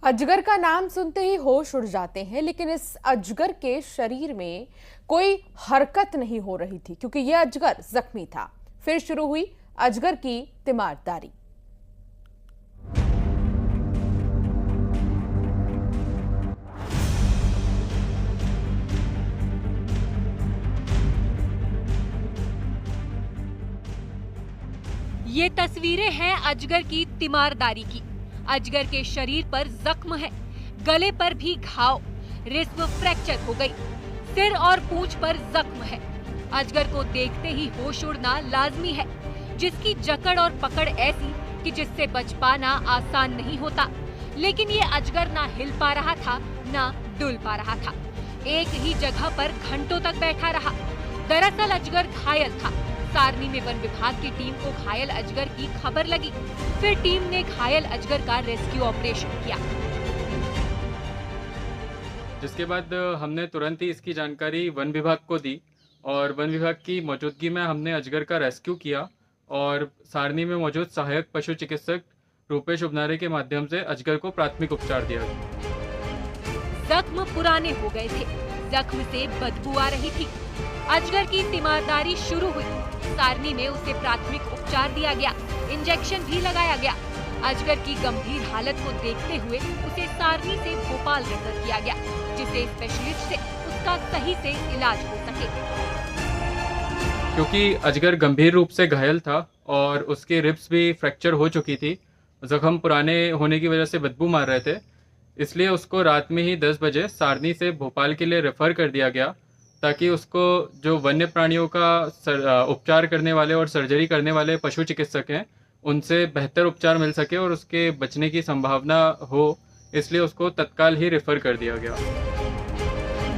अजगर का नाम सुनते ही होश उड़ जाते हैं, लेकिन इस अजगर के शरीर में कोई हरकत नहीं हो रही थी क्योंकि यह अजगर जख्मी था। फिर शुरू हुई अजगर की तीमारदारी। ये तस्वीरें हैं अजगर की तीमारदारी की। अजगर के शरीर पर जख्म है, गले पर भी घाव, रिस्क फ्रैक्चर हो गई, सिर और पूंछ पर जख्म है। अजगर को देखते ही होश उड़ना लाजमी है, जिसकी जकड़ और पकड़ ऐसी कि जिससे बच पाना आसान नहीं होता। लेकिन ये अजगर ना हिल पा रहा था, ना डुल पा रहा था। एक ही जगह पर घंटों तक बैठा रहा। दरअसल अजगर घायल था। सारनी में वन विभाग की टीम को घायल अजगर की खबर लगी। फिर टीम ने घायल अजगर का रेस्क्यू ऑपरेशन किया, जिसके बाद हमने तुरंत ही इसकी जानकारी वन विभाग को दी और वन विभाग की मौजूदगी में हमने अजगर का रेस्क्यू किया और सारनी में मौजूद सहायक पशु चिकित्सक रूपेश उबनारे के माध्यम से अजगर को प्राथमिक उपचार दिया। जख्म पुराने हो गए थे, जख्म से बदबू आ रही थी। अजगर की तीमारदारी शुरू हुई। सारनी में उसे प्राथमिक उपचार दिया गया, इंजेक्शन भी लगाया गया। अजगर की गंभीर हालत को देखते हुए उसे सारनी से भोपाल रेफर किया गया, जिसे स्पेशलिस्ट से उसका सही से इलाज हो सके। क्योंकि अजगर गंभीर रूप से घायल था और उसके रिब्स भी फ्रैक्चर हो चुकी थी, जख्म पुराने होने की वजह से बदबू मार रहे थे, इसलिए उसको रात में ही 10 बजे सारनी से भोपाल के लिए रेफर कर दिया गया, ताकि उसको जो वन्य प्राणियों का उपचार करने वाले और सर्जरी करने वाले पशु चिकित्सक हैं उनसे बेहतर उपचार मिल सके और उसके बचने की संभावना हो, इसलिए उसको तत्काल ही रेफर कर दिया गया।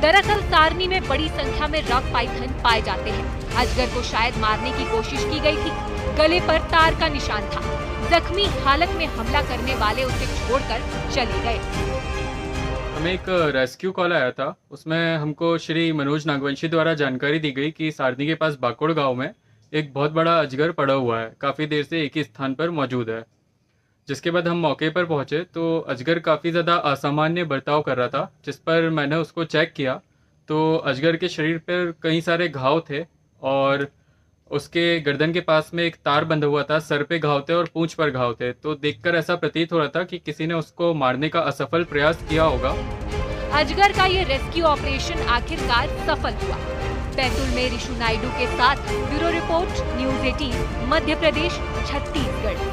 दरअसल सारनी में बड़ी संख्या में रॉक पाइथन पाए जाते हैं। अजगर को शायद मारने की कोशिश की गई थी। गले पर तार का निशान था। जख्मी हालत में हमला करने वाले उसे छोड़कर चले गए। हमें एक रेस्क्यू कॉल आया था, उसमें हमको श्री मनोज नागवंशी द्वारा जानकारी दी गई कि सारनी के पास बाकोड़ गांव में एक बहुत बड़ा अजगर पड़ा हुआ है, काफ़ी देर से एक ही स्थान पर मौजूद है। जिसके बाद हम मौके पर पहुंचे तो अजगर काफ़ी ज़्यादा असामान्य बर्ताव कर रहा था, जिस पर मैंने उसको चेक किया तो अजगर के शरीर पर कई सारे घाव थे और उसके गर्दन के पास में एक तार बंधा हुआ था, सर पे घाव थे और पूंछ पर घाव थे। तो देखकर ऐसा प्रतीत हो रहा था कि किसी ने उसको मारने का असफल प्रयास किया होगा। अजगर का ये रेस्क्यू ऑपरेशन आखिरकार सफल हुआ। बैतूल में ऋषु नायडू के साथ bureau report, news 18, Madhya Pradesh, Chhattisgarh.